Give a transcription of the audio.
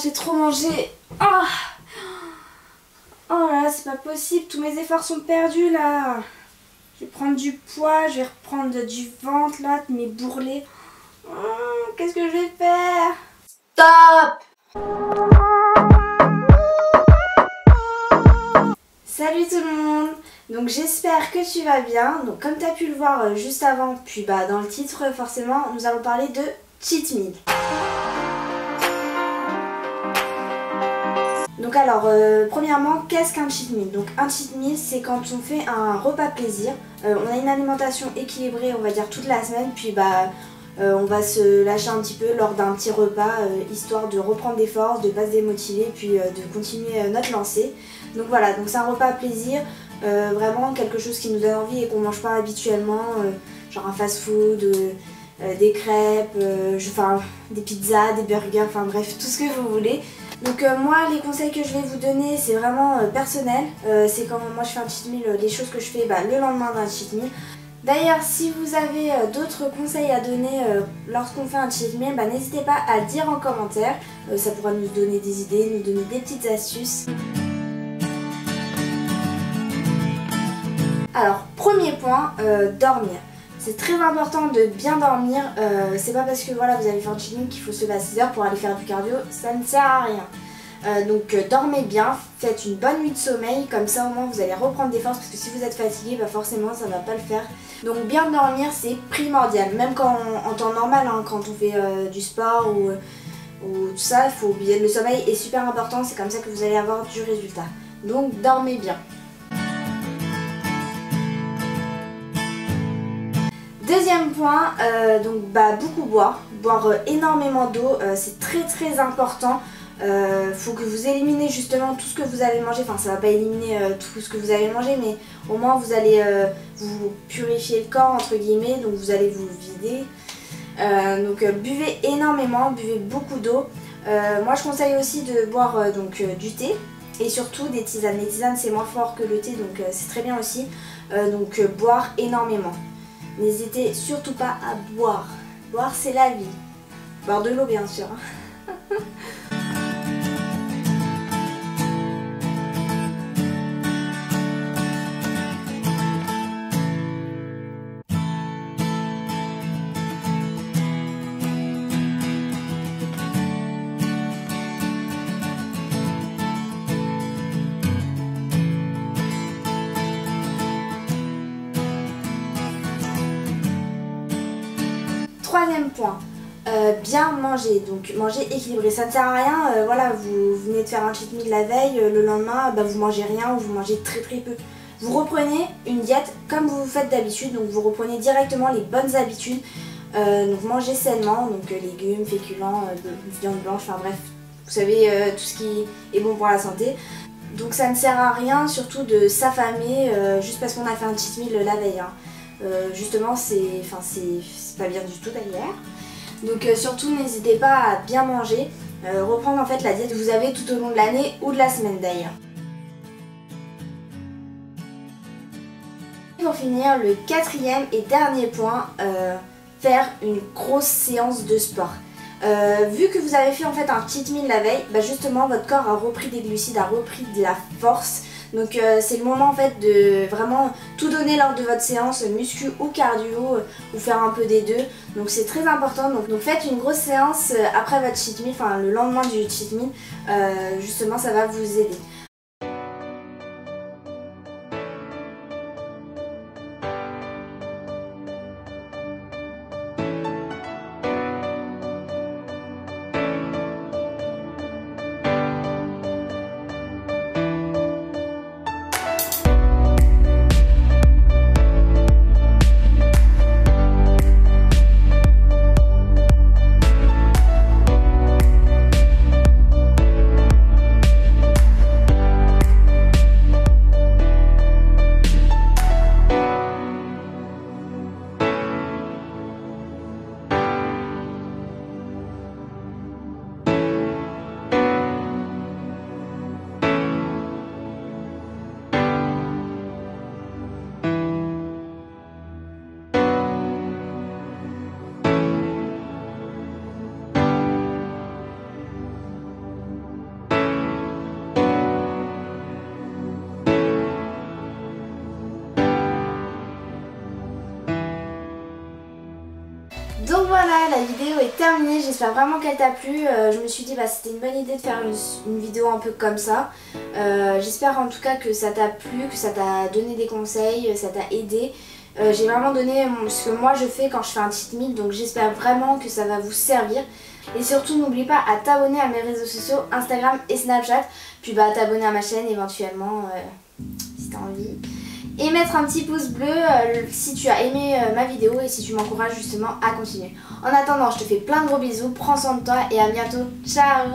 j'ai trop mangé. Oh, oh là là, c'est pas possible, tous mes efforts sont perdus là. Je vais prendre du poids, je vais reprendre du ventre là, de mes bourrelets. Qu'est-ce que je vais faire? Stop! Salut tout le monde! Donc j'espère que tu vas bien. Donc comme tu as pu le voir juste avant, puis bah dans le titre forcément, nous allons parler de cheat meal. Donc alors, premièrement, qu'est-ce qu'un cheat meal? Donc un cheat meal, c'est quand on fait un repas plaisir. On a une alimentation équilibrée, on va dire toute la semaine, puis bah on va se lâcher un petit peu lors d'un petit repas, histoire de reprendre des forces, de ne pas se démotiver, puis de continuer notre lancée. Donc voilà, donc c'est un repas plaisir, vraiment quelque chose qui nous donne envie et qu'on ne mange pas habituellement, genre un fast-food, des crêpes, enfin des pizzas, des burgers, enfin bref, tout ce que vous voulez. Donc moi, les conseils que je vais vous donner, c'est vraiment personnel. C'est quand moi je fais un cheat meal, les choses que je fais le lendemain d'un cheat meal. D'ailleurs, si vous avez d'autres conseils à donner lorsqu'on fait un cheat meal, n'hésitez pas à le dire en commentaire. Ça pourra nous donner des idées, nous donner des petites astuces. Alors, premier point, dormir. C'est très important de bien dormir. C'est pas parce que voilà, vous allez faire un cheat meal qu'il faut se lever à 6 h pour aller faire du cardio. Ça ne sert à rien. Donc dormez bien, faites une bonne nuit de sommeil, comme ça au moins vous allez reprendre des forces, parce que si vous êtes fatigué, forcément ça va pas le faire. Donc bien dormir c'est primordial, même quand en temps normal, hein, quand on fait du sport ou tout ça, il faut oublier, le sommeil est super important, c'est comme ça que vous allez avoir du résultat. Donc dormez bien. Deuxième point, donc beaucoup boire énormément d'eau, c'est très important. Faut que vous éliminez justement tout ce que vous allez manger, enfin ça va pas éliminer tout ce que vous allez manger, mais au moins vous allez vous purifier le corps entre guillemets, donc vous allez vous vider. Donc buvez énormément, buvez beaucoup d'eau. Moi je conseille aussi de boire du thé et surtout des tisanes. Les tisanes c'est moins fort que le thé, donc c'est très bien aussi. Donc boire énormément. N'hésitez surtout pas à boire. Boire c'est la vie. Boire de l'eau bien sûr. Troisième point, bien manger, donc manger équilibré. Ça ne sert à rien, voilà, vous venez de faire un cheat meal la veille, le lendemain vous mangez rien ou vous mangez très peu. Vous reprenez une diète comme vous faites d'habitude, donc vous reprenez directement les bonnes habitudes. Donc mangez sainement, donc légumes, féculents, viande blanche, enfin bref, vous savez tout ce qui est bon pour la santé. Donc ça ne sert à rien surtout de s'affamer juste parce qu'on a fait un cheat meal la veille. Hein. Justement c'est pas bien du tout d'ailleurs. Donc surtout n'hésitez pas à bien manger, reprendre en fait la diète que vous avez tout au long de l'année ou de la semaine d'ailleurs. Pour finir, le quatrième et dernier point, faire une grosse séance de sport. Vu que vous avez fait en fait un cheat meal la veille, justement votre corps a repris des glucides, a repris de la force. Donc c'est le moment en fait de vraiment tout donner lors de votre séance muscu ou cardio, ou faire un peu des deux. Donc c'est très important. Donc faites une grosse séance après votre cheat meal, enfin le lendemain du cheat meal, justement ça va vous aider. la vidéo est terminée, j'espère vraiment qu'elle t'a plu. Je me suis dit bah c'était une bonne idée de faire une vidéo un peu comme ça. J'espère en tout cas que ça t'a plu, que ça t'a donné des conseils, ça t'a aidé. J'ai vraiment donné ce que moi je fais quand je fais un cheat meal, donc j'espère vraiment que ça va vous servir. Et surtout n'oublie pas à t'abonner à mes réseaux sociaux, Instagram et Snapchat, puis bah t'abonner à ma chaîne éventuellement si t'as envie. Et mettre un petit pouce bleu si tu as aimé ma vidéo et si tu m'encourages justement à continuer. En attendant, je te fais plein de gros bisous, prends soin de toi et à bientôt. Ciao!